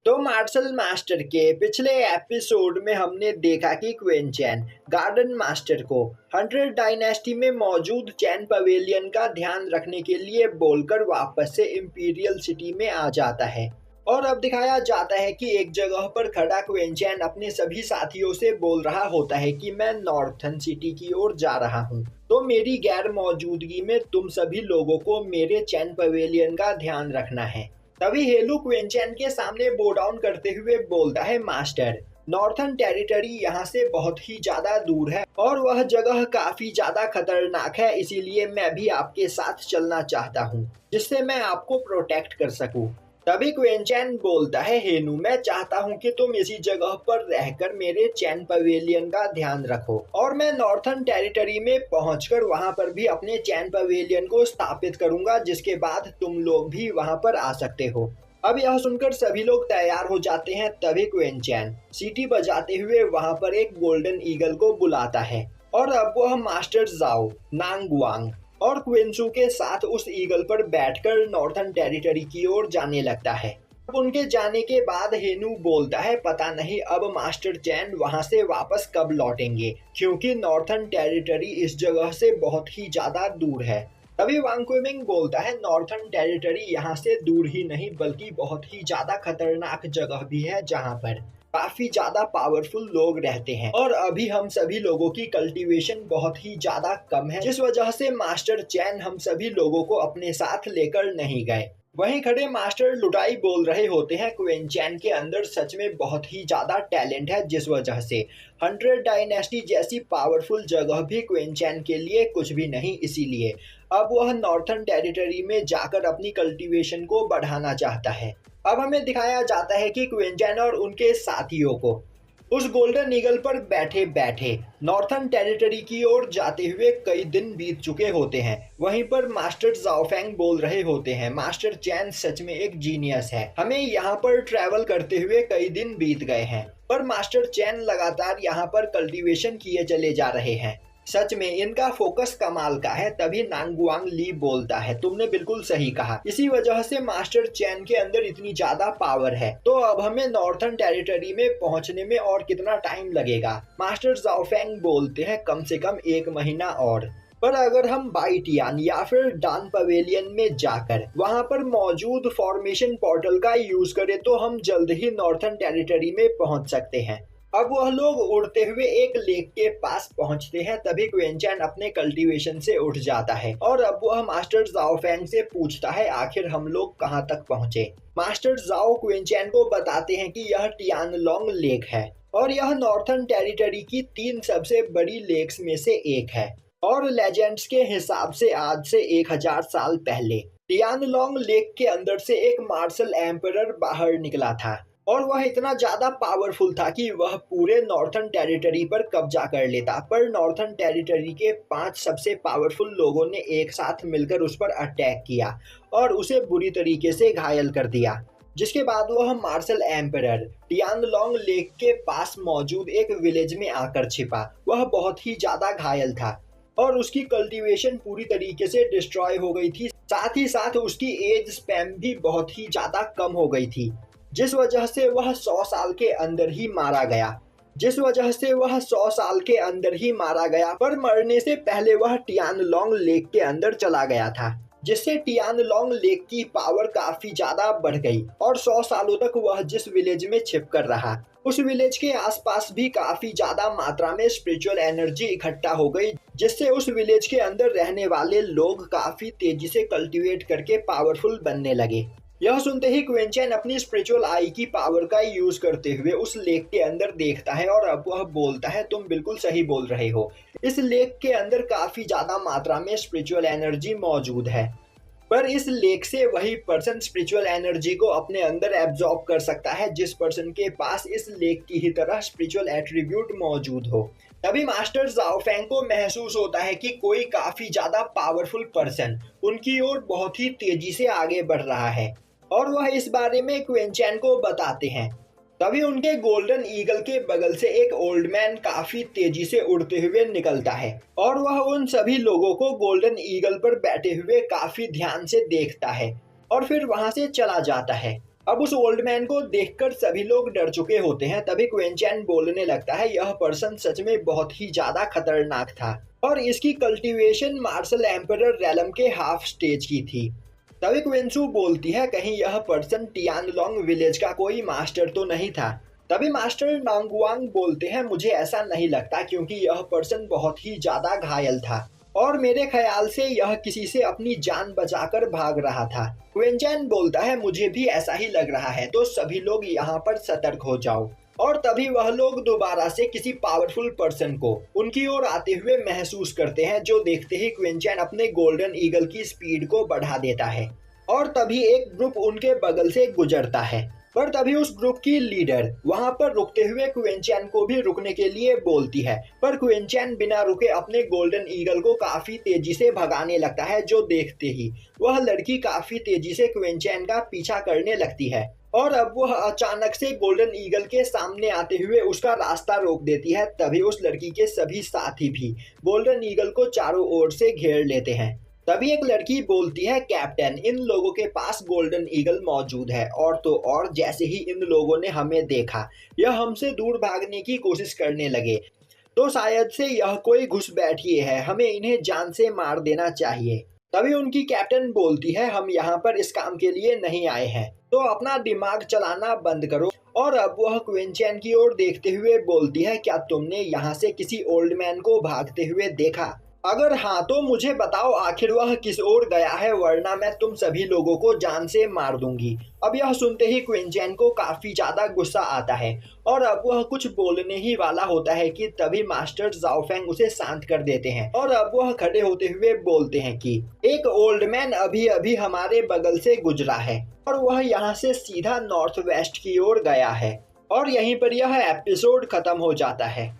तो martial master के पिछले एपिसोड में हमने देखा कि क्वीन चैन गार्डन मास्टर को 100 डायनेस्टी में मौजूद चैन पवेलियन का ध्यान रखने के लिए बोलकर वापस से इंपीरियल सिटी में आ जाता है। और अब दिखाया जाता है कि एक जगह पर खड़ा क्वीन चैन अपने सभी साथियों से बोल रहा होता है कि मैं नॉर्थन सिटी की ओर जा रहा हूँ, तो मेरी गैर मौजूदगी में तुम सभी लोगों को मेरे चैन पवेलियन का ध्यान रखना है। तभी हेलू क्वीन चैन के सामने बो डाउन करते हुए बोलता है, मास्टर, नॉर्थन टेरिटरी यहाँ से बहुत ही ज्यादा दूर है और वह जगह काफी ज्यादा खतरनाक है, इसीलिए मैं भी आपके साथ चलना चाहता हूँ जिससे मैं आपको प्रोटेक्ट कर सकूँ। तभी क्वीन चैन बोलता है, हेनू, मैं चाहता हूँ कि तुम इसी जगह पर रहकर मेरे चैन पवेलियन का ध्यान रखो और मैं नॉर्थन टेरिटरी में पहुंचकर वहां पर भी अपने चैन पवेलियन को स्थापित करूंगा, जिसके बाद तुम लोग भी वहां पर आ सकते हो। अब यह सुनकर सभी लोग तैयार हो जाते हैं। तभी क्वीन चैन सीटी बजाते हुए वहां पर एक गोल्डन ईगल को बुलाता है और अब वह मास्टर जाओ, नांगवांग और क्विंसू के साथ उस ईगल पर बैठकर नॉर्थन टेरिटरी की ओर जाने लगता है। अब उनके जाने के बाद हेनू बोलता है, पता नहीं अब मास्टर चैन वहां से वापस कब लौटेंगे, क्योंकि नॉर्थन टेरिटरी इस जगह से बहुत ही ज्यादा दूर है। तभी वांग क्विमिंग बोलता है, नॉर्थन टेरिटरी यहाँ से दूर ही नहीं बल्कि बहुत ही ज्यादा खतरनाक जगह भी है, जहाँ पर काफी ज्यादा पावरफुल लोग रहते हैं और अभी हम सभी लोगों की कल्टीवेशन बहुत ही ज्यादा कम है, जिस वजह से मास्टर चैन हम सभी लोगों को अपने साथ लेकर नहीं गए। वहीं खड़े मास्टर लुटाई बोल रहे होते हैं, क्वीन चैन के अंदर सच में बहुत ही ज्यादा टैलेंट है, जिस वजह से 100 डायनेस्टी जैसी पावरफुल जगह भी क्वीन चैन के लिए कुछ भी नहीं, इसीलिए अब वह नॉर्थन टेरिटरी में जाकर अपनी कल्टीवेशन को बढ़ाना चाहता है। अब हमें दिखाया जाता है कि क्वीन चैन और उनके साथियों को उस गोल्डन ईगल पर बैठे बैठे नॉर्थन टेरिटरी की ओर जाते हुए कई दिन बीत चुके होते हैं। वहीं पर मास्टर जाओफेंग बोल रहे होते हैं, मास्टर चैन सच में एक जीनियस है, हमें यहाँ पर ट्रैवल करते हुए कई दिन बीत गए हैं पर मास्टर चैन लगातार यहाँ पर कल्टीवेशन किए चले जा रहे हैं, सच में इनका फोकस कमाल का है। तभी नांगवांग ली बोलता है, तुमने बिल्कुल सही कहा, इसी वजह से मास्टर चैन के अंदर इतनी ज्यादा पावर है। तो अब हमें नॉर्थन टेरिटरी में पहुंचने में और कितना टाइम लगेगा? मास्टर जाओफेंग बोलते हैं, कम से कम 1 महीना और। पर अगर हम बाइटियान या फिर डान पवेलियन में जाकर वहां पर मौजूद फॉर्मेशन पोर्टल का यूज करें तो हम जल्द ही नॉर्थन टेरिटरी में पहुंच सकते हैं। अब वह लोग उड़ते हुए एक लेक के पास पहुंचते हैं। तभी क्वीन चैन अपने कल्टीवेशन से उठ जाता है और अब वह मास्टर जाओफेंग से पूछता है, आखिर हम लोग कहां तक पहुंचे? मास्टर जाओ क्वीन चैन को बताते हैं कि यह टियानलोंग लेक है और यह नॉर्थन टेरिटरी की 3 सबसे बड़ी लेक्स में से एक है और लेजेंड्स के हिसाब से आज से 1000 साल पहले टियानलोंग लेक के अंदर से एक मार्शल एम्परर बाहर निकला था और वह इतना ज्यादा पावरफुल था कि वह पूरे नॉर्थन टेरिटरी पर कब्जा कर लेता। पर नॉर्थन टेरिटरी के 5 सबसे पावरफुल लोगों ने एक साथ मिलकर उस पर अटैक किया और उसे बुरी तरीके से घायल कर दिया, जिसके बाद वह मार्शल एम्परर टियानलोंग लेक के पास मौजूद एक विलेज में आकर छिपा। वह बहुत ही ज्यादा घायल था और उसकी कल्टीवेशन पूरी तरीके से डिस्ट्रॉय हो गई थी, साथ ही साथ उसकी एज स्पैन भी बहुत ही ज्यादा कम हो गई थी, जिस वजह से वह 100 साल के अंदर ही मारा गया। पर मरने से पहले वह टियानलोंग लेक के अंदर चला गया था, जिससे टियानलोंग लेक की पावर काफी ज्यादा बढ़ गई और 100 सालों तक वह जिस विलेज में छिप कर रहा, उस विलेज के आसपास भी काफी ज्यादा मात्रा में स्पिरिचुअल एनर्जी इकट्ठा हो गई, जिससे उस विलेज के अंदर रहने वाले लोग काफी तेजी से कल्टीवेट करके पावरफुल बनने लगे। यह सुनते ही क्वीन चैन अपनी स्पिरिचुअल आई की पावर का यूज करते हुए उस लेक के अंदर देखता है और अब वह बोलता है, तुम बिल्कुल सही बोल रहे हो, इस लेक के अंदर काफी ज्यादा मात्रा में स्पिरिचुअल एनर्जी मौजूद है, पर इस लेक से वही पर्सन स्पिरिचुअल एनर्जी को अपने अंदर एब्जॉर्ब कर सकता है जिस पर्सन के पास इस लेक की ही तरह स्पिरिचुअल एट्रीब्यूट मौजूद हो। तभी मास्टर जाओफेंग को महसूस होता है कि कोई काफी ज्यादा पावरफुल पर्सन उनकी ओर बहुत ही तेजी से आगे बढ़ रहा है और वह इस बारे में क्वीन चैन को बताते हैं। तभी उनके गोल्डन ईगल के बगल से एक ओल्ड मैन काफी तेजी से उड़ते हुए निकलता है और वह उन सभी लोगों को गोल्डन ईगल पर बैठे हुए काफी ध्यान से देखता है और फिर वहां से चला जाता है। अब उस ओल्ड मैन को देखकर सभी लोग डर चुके होते हैं। तभी क्वीन चैन बोलने लगता है, यह पर्सन सच में बहुत ही ज्यादा खतरनाक था और इसकी कल्टीवेशन मार्शल एम्परर रेलम के हाफ स्टेज की थी। तभी क्विंसू बोलती है, कहीं यह पर्सन टियानलोंग विलेज का कोई मास्टर तो नहीं था। तभी मास्टर नांगवांग बोलते हैं, मुझे ऐसा नहीं लगता क्योंकि यह पर्सन बहुत ही ज्यादा घायल था और मेरे ख्याल से यह किसी से अपनी जान बचाकर भाग रहा था। क्विंचैन बोलता है, मुझे भी ऐसा ही लग रहा है, तो सभी लोग यहाँ पर सतर्क हो जाओ। और तभी वह लोग दोबारा से किसी पावरफुल पर्सन को उनकी ओर आते हुए महसूस करते हैं, जो देखते ही क्विंचैन अपने गोल्डन ईगल की स्पीड को बढ़ा देता है और तभी एक ग्रुप उनके बगल से गुजरता है। पर तभी उस ग्रुप की लीडर वहां पर रुकते हुए क्विंचैन को भी रुकने के लिए बोलती है, पर क्विंचैन बिना रुके अपने गोल्डन ईगल को काफी तेजी से भगाने लगता है, जो देखते ही वह लड़की काफी तेजी से क्विंचैन का पीछा करने लगती है और अब वह अचानक से गोल्डन ईगल के सामने आते हुए उसका रास्ता रोक देती है। तभी उस लड़की के सभी साथी भी गोल्डन ईगल को चारों ओर से घेर लेते हैं। तभी एक लड़की बोलती है, कैप्टन, इन लोगों के पास गोल्डन ईगल मौजूद है और तो और जैसे ही इन लोगों ने हमें देखा, यह हमसे दूर भागने की कोशिश करने लगे, तो शायद से यह कोई घुसपैठिए है, हमें इन्हें जान से मार देना चाहिए। तभी उनकी कैप्टन बोलती है, हम यहाँ पर इस काम के लिए नहीं आए हैं, तो अपना दिमाग चलाना बंद करो। और अब वह क्विंचैन की ओर देखते हुए बोलती है, क्या तुमने यहाँ से किसी ओल्ड मैन को भागते हुए देखा? अगर हाँ तो मुझे बताओ आखिर वह किस ओर गया है, वरना मैं तुम सभी लोगों को जान से मार दूंगी। अब यह सुनते ही क्विंचैन को काफी ज्यादा गुस्सा आता है और अब वह कुछ बोलने ही वाला होता है कि तभी मास्टर जाओफेंग उसे शांत कर देते हैं और अब वह खड़े होते हुए बोलते हैं कि एक ओल्ड मैन अभी अभी हमारे बगल से गुजरा है और वह यहाँ से सीधा नॉर्थ वेस्ट की ओर गया है। और यहीं पर यह एपिसोड खत्म हो जाता है।